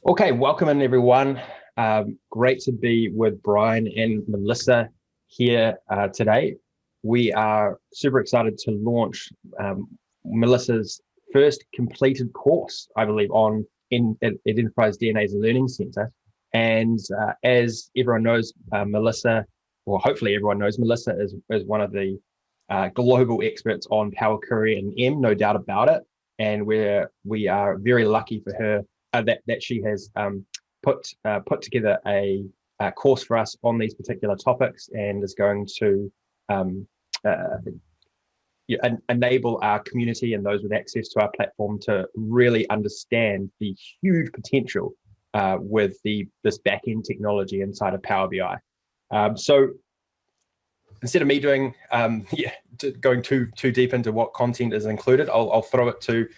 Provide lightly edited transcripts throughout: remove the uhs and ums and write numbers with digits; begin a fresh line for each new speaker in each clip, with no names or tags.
Okay, welcome in everyone. Great to be with Brian and Melissa here today. We are super excited to launch Melissa's first completed course, I believe, at Enterprise DNA's Learning Center. And as everyone knows, Melissa, or hopefully everyone knows, Melissa is one of the global experts on Power Query and M, no doubt about it. And we are very lucky for her that she has put together a course for us on these particular topics and is going to uh, enable our community and those with access to our platform to really understand the huge potential with this back-end technology inside of Power BI. So instead of me doing going too deep into what content is included, I'll throw it to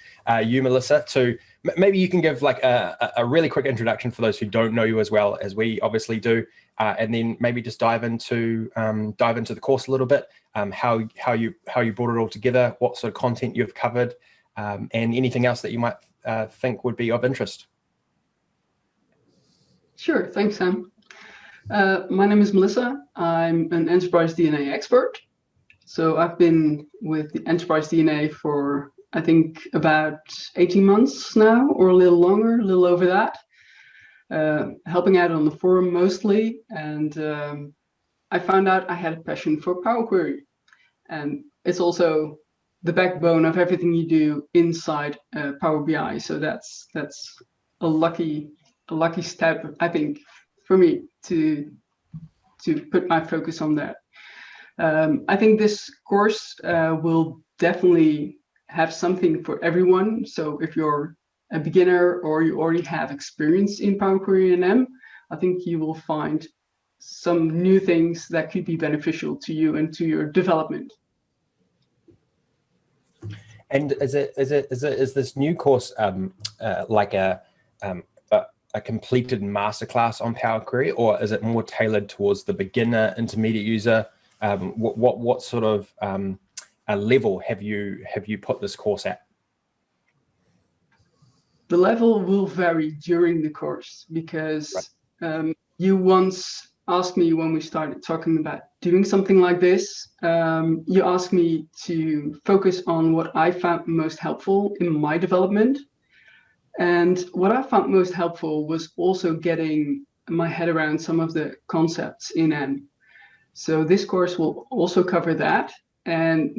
you, Melissa, to maybe you can give like a really quick introduction for those who don't know you as well as we obviously do, and then maybe just dive into the course a little bit, how you brought it all together, what sort of content you've covered, and anything else that you might think would be of interest.
Sure, thanks, Sam. My name is Melissa. I'm an Enterprise DNA expert. So I've been with the Enterprise DNA for, I think, about 18 months now, or a little longer, a little over that, helping out on the forum mostly. And I found out I had a passion for Power Query. And it's also the backbone of everything you do inside Power BI. So that's a lucky step, I think, for me to put my focus on that. I think this course will definitely have something for everyone. So if you're a beginner or you already have experience in Power Query and M, I think you will find some new things that could be beneficial to you and to your development.
And is this new course like a completed masterclass on Power Query, or is it more tailored towards the beginner, intermediate user? What sort of a level have you put this course at?
The level will vary during the course because you once asked me when we started talking about doing something like this, you asked me to focus on what I found most helpful in my development. And what I found most helpful was also getting my head around some of the concepts in M. So this course will also cover that. And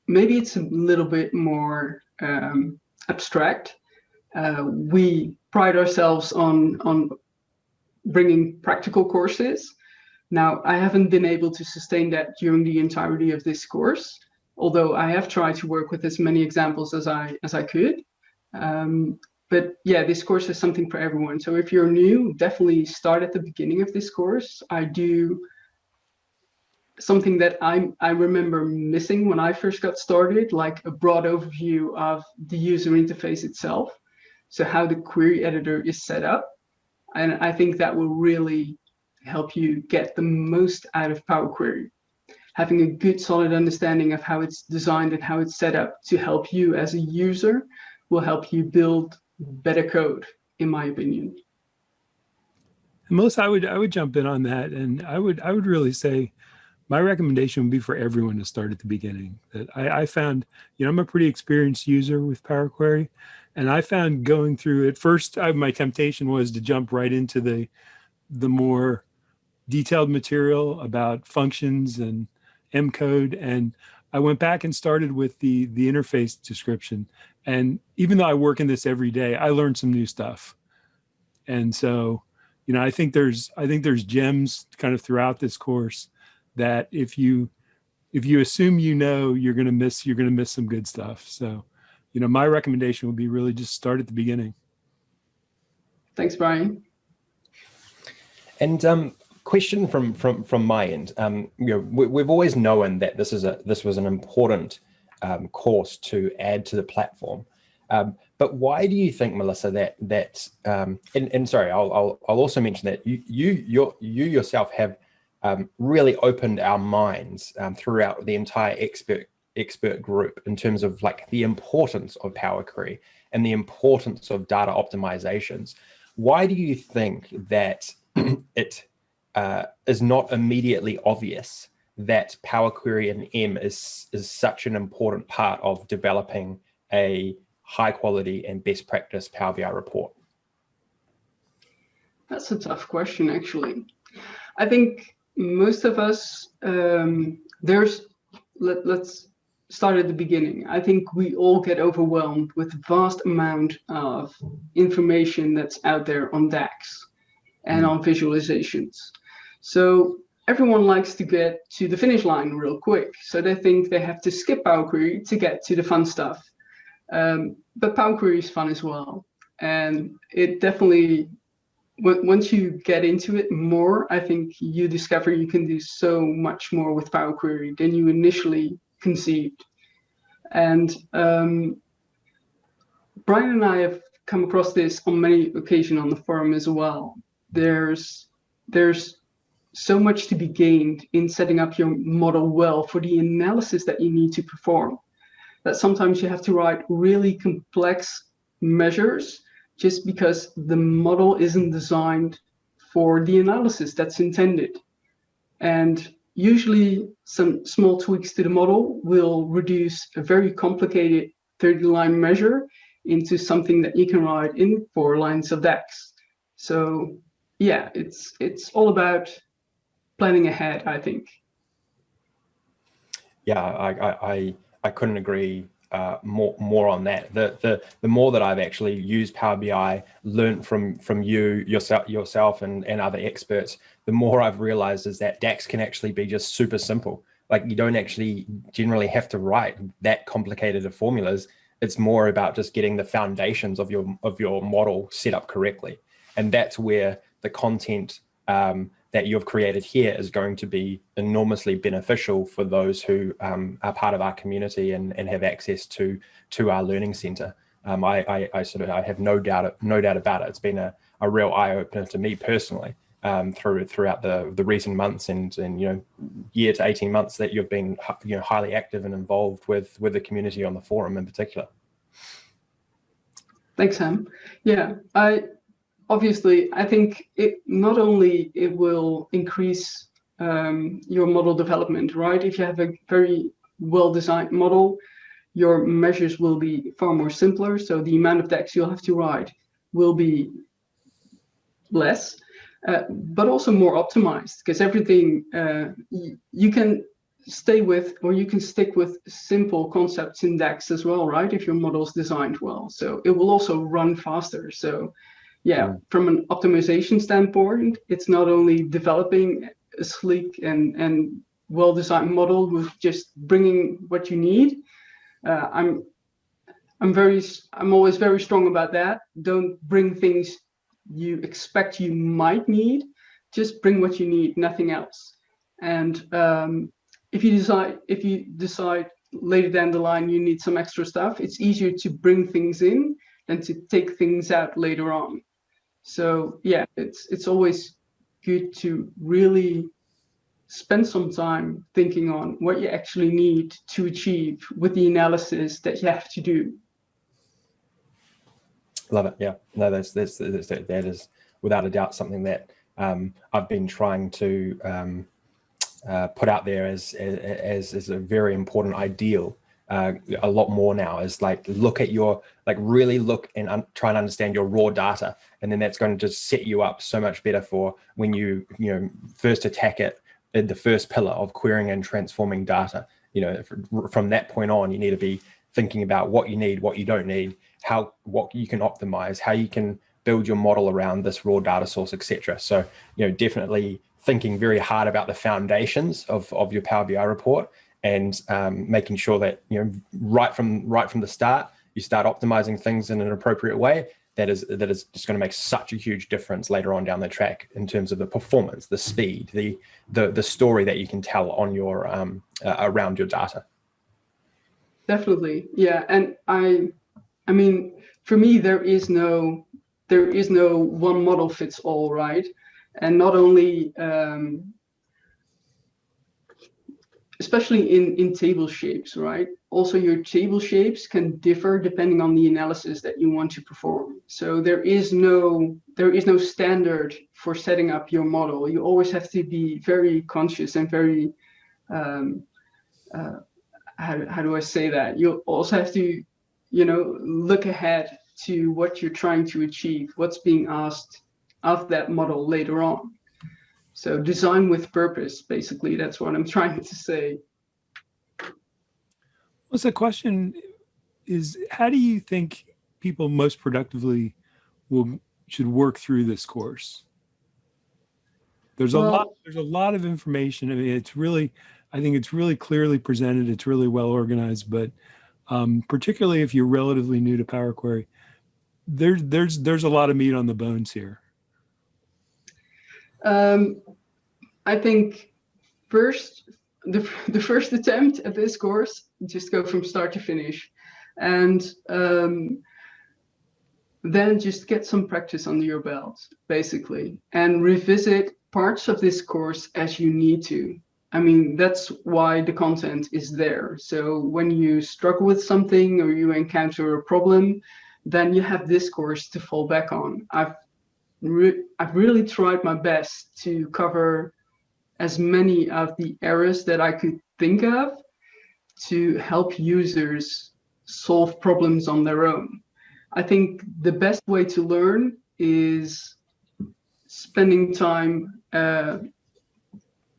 maybe it's a little bit more abstract. We pride ourselves on bringing practical courses. Now, I haven't been able to sustain that during the entirety of this course, although I have tried to work with as many examples as I could. But yeah, this course is something for everyone. So if you're new, definitely start at the beginning of this course. I do something that I remember missing when I first got started, like a broad overview of the user interface itself. So how the query editor is set up. And I think that will really help you get the most out of Power Query. Having a good solid understanding of how it's designed and how it's set up to help you as a user will help you build better code, in my opinion.
Melissa, I would jump in on that, and I would really say my recommendation would be for everyone to start at the beginning. That I found, I'm a pretty experienced user with Power Query, and I found going through at first, my temptation was to jump right into the more detailed material about functions and M code, and I went back and started with the interface description. And even though I work in this every day, I learned some new stuff. And so, I think there's gems kind of throughout this course that if you assume you're going to miss some good stuff. So, my recommendation would be really just start at the beginning.
Thanks, Brian.
And question from my end. We've always known that this was an important course to add to the platform. But why do you think, Melissa, that and sorry, I'll also mention that you yourself have really opened our minds throughout the entire expert group in terms of like the importance of Power Query and the importance of data optimizations. Why do you think that it is not immediately obvious that Power Query and M is such an important part of developing a high quality and best practice Power BI report?
That's a tough question, actually. I think most of us, let's start at the beginning. I think we all get overwhelmed with the vast amount of information that's out there on DAX and on visualizations. So everyone likes to get to the finish line real quick. So they think they have to skip Power Query to get to the fun stuff. But Power Query is fun as well. And it definitely, once you get into it more, I think you discover you can do so much more with Power Query than you initially conceived. And Brian and I have come across this on many occasions on the forum as well. There's so much to be gained in setting up your model well for the analysis that you need to perform, that sometimes you have to write really complex measures just because the model isn't designed for the analysis that's intended. And usually some small tweaks to the model will reduce a very complicated 30-line measure into something that you can write in 4 lines of DAX. So yeah, it's all about planning ahead, I think.
Yeah, I couldn't agree more on that. The more that I've actually used Power BI, learned from yourself and other experts, the more I've realized is that DAX can actually be just super simple. Like, you don't actually generally have to write that complicated of formulas. It's more about just getting the foundations of your model set up correctly, and that's where the content that you've created here is going to be enormously beneficial for those who are part of our community and have access to our learning center. I have no doubt about it. It's been a real eye opener to me personally throughout the recent months and year to 18 months that you've been highly active and involved with the community on the forum in particular.
Thanks, Sam. Yeah, obviously, I think it not only it will increase your model development, right? If you have a very well-designed model, your measures will be far more simpler. So the amount of DAX you'll have to write will be less, but also more optimized, because everything you can stay with, or you can stick with simple concepts in DAX as well, right? If your model is designed well. So it will also run faster. So yeah, from an optimization standpoint, it's not only developing a sleek and well-designed model with just bringing what you need. I'm always very strong about that. Don't bring things you expect you might need. Just bring what you need, nothing else. And if you decide later down the line you need some extra stuff, it's easier to bring things in than to take things out later on. So yeah, it's always good to really spend some time thinking on what you actually need to achieve with the analysis that you have to do.
Love it. Yeah, no, that is without a doubt something that I've been trying to put out there as a very important ideal. A lot more now is like, really look and try and understand your raw data, and then that's going to just set you up so much better for when you first attack it in the first pillar of querying and transforming data. From that point on, you need to be thinking about what you need, what you don't need, what you can optimize, how you can build your model around this raw data source, etc. So definitely thinking very hard about the foundations of your Power BI report, and making sure that right from the start you start optimizing things in an appropriate way. That is just going to make such a huge difference later on down the track in terms of the performance, the speed, the story that you can tell on your around your data.
Definitely, yeah. And I mean, for me, there is no one model fits all, right? And not only especially in table shapes, right? Also, your table shapes can differ depending on the analysis that you want to perform. So there is no standard for setting up your model. You always have to be very conscious and very how do I say that? You also have to, look ahead to what you're trying to achieve, what's being asked of that model later on. So design with purpose, basically, that's what I'm trying to say.
Well, so the question is, how do you think people most productively should work through this course? There's a lot of information. I mean, I think it's really clearly presented. It's really well organized, but particularly if you're relatively new to Power Query, there's a lot of meat on the bones here.
I think the first attempt at this course, just go from start to finish, and then just get some practice under your belt, basically, and revisit parts of this course as you need to. I mean, that's why the content is there. So when you struggle with something or you encounter a problem, then you have this course to fall back on. I've really tried my best to cover as many of the errors that I could think of to help users solve problems on their own. I think the best way to learn is spending time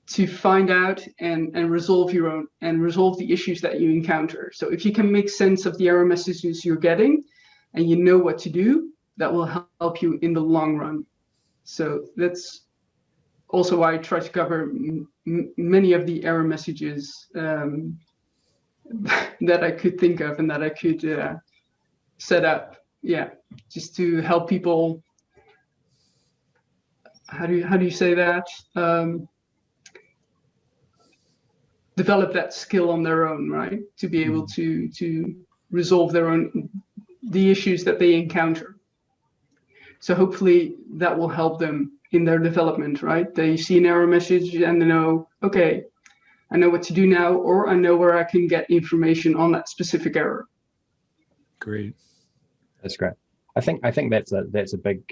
to find out and resolve resolve the issues that you encounter. So if you can make sense of the error messages you're getting and you know what to do, that will help you in the long run. So that's also why I try to cover many of the error messages that I could think of and that I could set up. Yeah, just to help people. How do you say that? Develop that skill on their own, right? To be able to resolve the issues that they encounter. So hopefully that will help them in their development, right? They see an error message and they know, okay, I know what to do now, or I know where I can get information on that specific error.
Great.
That's great. I think that's a big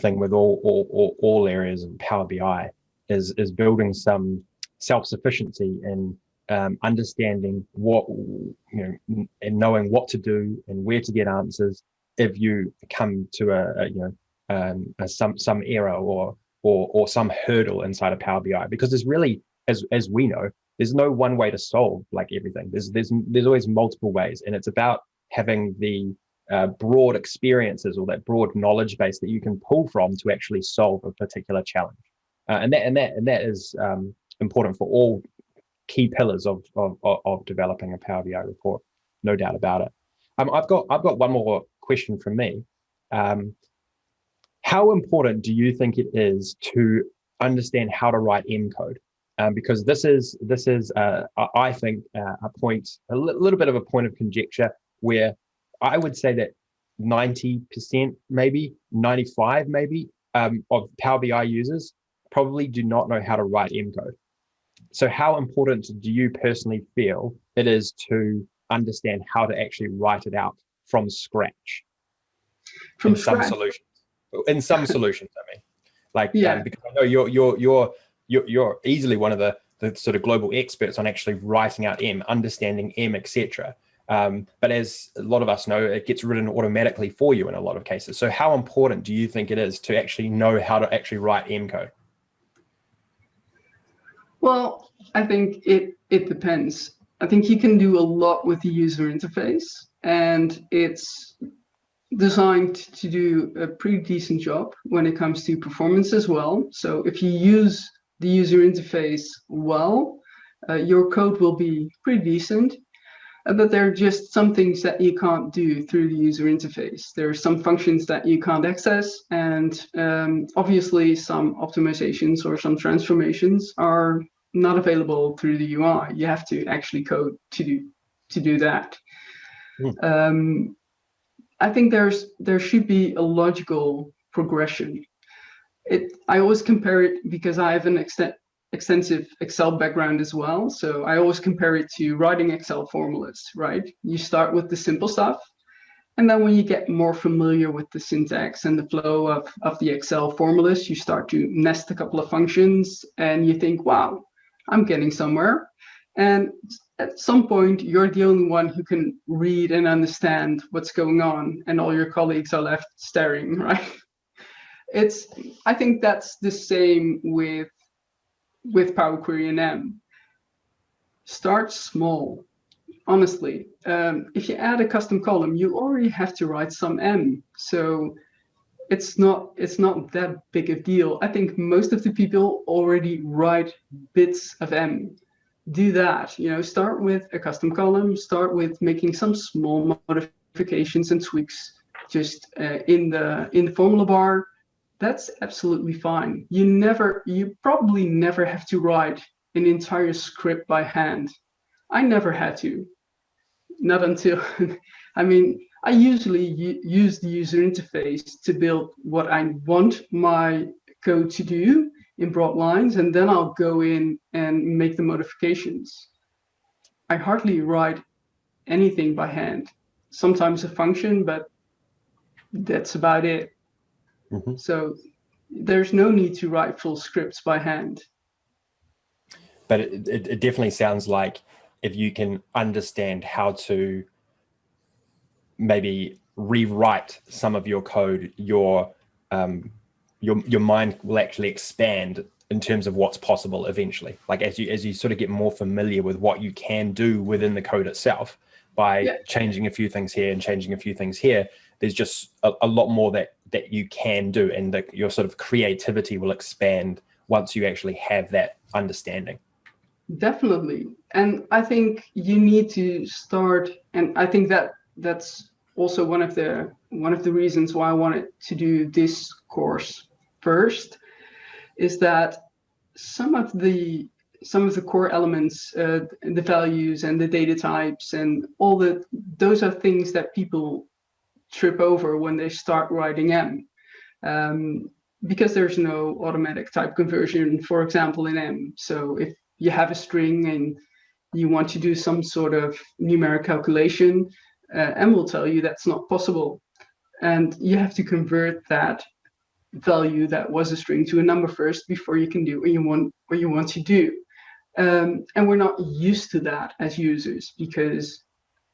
thing with all areas of Power BI is building some self-sufficiency in understanding what, and knowing what to do and where to get answers if you come to some error or some hurdle inside of Power BI, because there's really, as we know, there's no one way to solve like everything. There's always multiple ways, and it's about having the broad experiences or that broad knowledge base that you can pull from to actually solve a particular challenge, and that is important for all key pillars of developing a Power BI report, no doubt about it. I've got one more question from me. How important do you think it is to understand how to write M code? Because this is I think a little bit of a point of conjecture where I would say that 90%, maybe 95%, maybe of Power BI users probably do not know how to write M code. So how important do you personally feel it is to understand how to actually write it out from scratch? In some solutions, I mean, like, because I know you're easily one of the sort of global experts on actually writing out M, understanding M, etc. But as a lot of us know, it gets written automatically for you in a lot of cases. So how important do you think it is to actually know how to actually write M code?
Well, I think it depends. I think you can do a lot with the user interface, and it's designed to do a pretty decent job when it comes to performance as well. So if you use the user interface well, your code will be pretty decent. But there are just some things that you can't do through the user interface. There are some functions that you can't access, and obviously some optimizations or some transformations are not available through the UI. You have to actually code to do that. I think there should be a logical progression. I always compare it, because I have an extensive Excel background as well. So I always compare it to writing Excel formulas, right? You start with the simple stuff. And then when you get more familiar with the syntax and the flow of the Excel formulas, you start to nest a couple of functions and you think, wow, I'm getting somewhere. And at some point, you're the only one who can read and understand what's going on, and all your colleagues are left staring, right? I think that's the same with Power Query and M. Start small. Honestly, if you add a custom column, you already have to write some M. So it's not that big a deal. I think most of the people already write bits of M. Do that. Start with a custom column. Start with making some small modifications and tweaks just in the formula bar. That's absolutely fine. You probably never have to write an entire script by hand. I never had to. Not until, I usually use the user interface to build what I want my code to do in broad lines, and then I'll go in and make the modifications. I hardly write anything by hand. Sometimes a function, but that's about it. Mm-hmm. So there's no need to write full scripts by hand.
But it definitely sounds like if you can understand how to maybe rewrite some of your code, your mind will actually expand in terms of what's possible eventually. Like as you sort of get more familiar with what you can do within the code itself by changing a few things here and changing a few things here, there's just a lot more that you can do, and that your sort of creativity will expand once you actually have that understanding.
Definitely. And I think you need to start, and I think that's also one of the reasons why I wanted to do this course first, is that some of the core elements, the values and the data types and those are things that people trip over when they start writing M, because there's no automatic type conversion, for example, in M. So if you have a string and you want to do some sort of numeric calculation, M will tell you that's not possible. And you have to convert that value that was a string to a number first before you can do what you want to do. And we're not used to that as users, because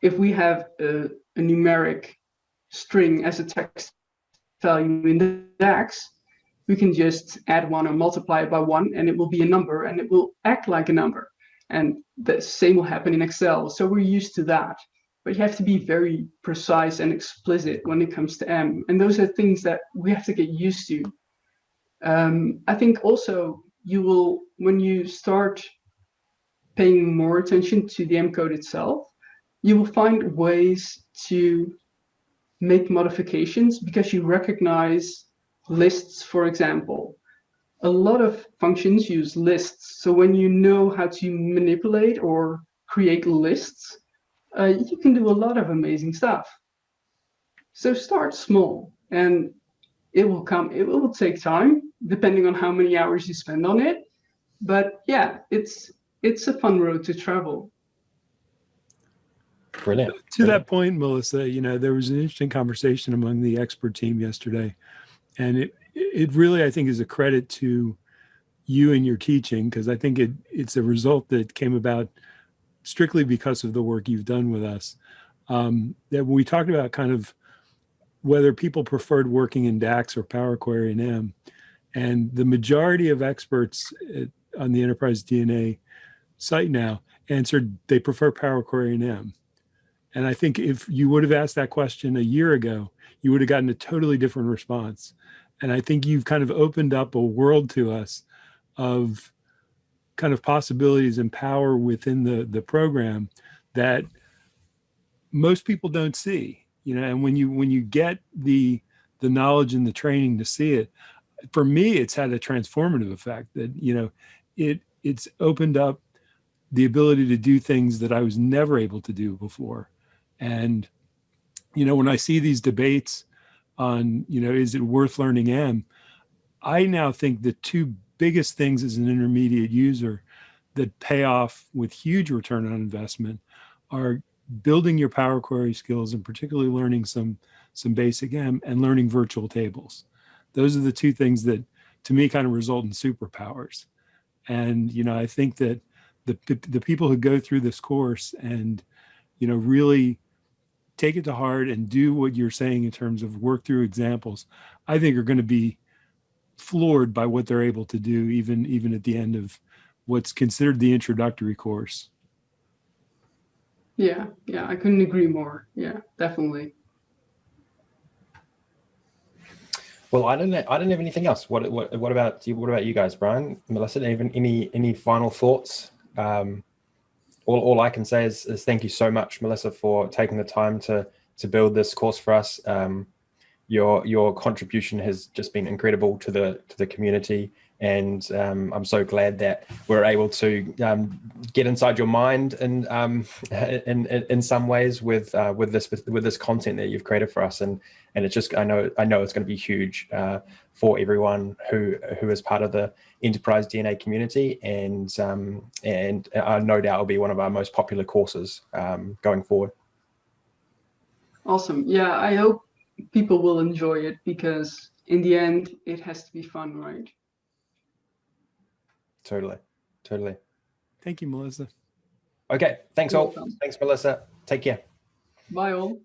if we have a numeric string as a text value in the DAX, we can just add 1 or multiply it by 1, and it will be a number, and it will act like a number. And the same will happen in Excel. So we're used to that. But you have to be very precise and explicit when it comes to M. And those are things that we have to get used to. I think also when you start paying more attention to the M code itself, you will find ways to make modifications because you recognize lists, for example. A lot of functions use lists. So when you know how to manipulate or create lists, you can do a lot of amazing stuff. So start small, and it will come. It will take time, depending on how many hours you spend on it. But yeah, it's a fun road to travel.
Brilliant.
To that point, Melissa, there was an interesting conversation among the expert team yesterday, and it really, I think, is a credit to you and your teaching, because I think it's a result that came about strictly because of the work you've done with us. That when we talked about kind of whether people preferred working in DAX or Power Query and M, and the majority of experts on the Enterprise DNA site now answered they prefer Power Query and M. And I think if you would have asked that question a year ago, you would have gotten a totally different response. And I think you've kind of opened up a world to us of kind of possibilities and power within the program that most people don't see, and when you get the knowledge and the training to see it, for me, it's had a transformative effect that, it's opened up the ability to do things that I was never able to do before. And, when I see these debates on, is it worth learning M? I now think the two biggest things as an intermediate user that pay off with huge return on investment are building your Power Query skills, and particularly learning some basic M and learning virtual tables. Those are the two things that to me kind of result in superpowers. And, you know, I think that the people who go through this course and, you know, really take it to heart and do what you're saying in terms of work through examples, I think are going to be floored by what they're able to do, even at the end of what's considered the introductory course.
Yeah, I couldn't agree more. Yeah, definitely.
Well, I don't have anything else. What about you? What about you guys, Brian, Melissa? Even any final thoughts? All I can say is thank you so much, Melissa, for taking the time to build this course for us. Your contribution has just been incredible to the community, and I'm so glad that we're able to get inside your mind and in some ways with this content that you've created for us, and it's just I know it's going to be huge for everyone who is part of the Enterprise DNA community, and no doubt it'll be one of our most popular courses going forward.
Awesome. Yeah, I hope people will enjoy it, because in the end it has to be fun, right?
Totally.
Thank you, Melissa.
Okay, thanks
You're
all.
welcome.
Thanks, Melissa. Take care.
Bye all.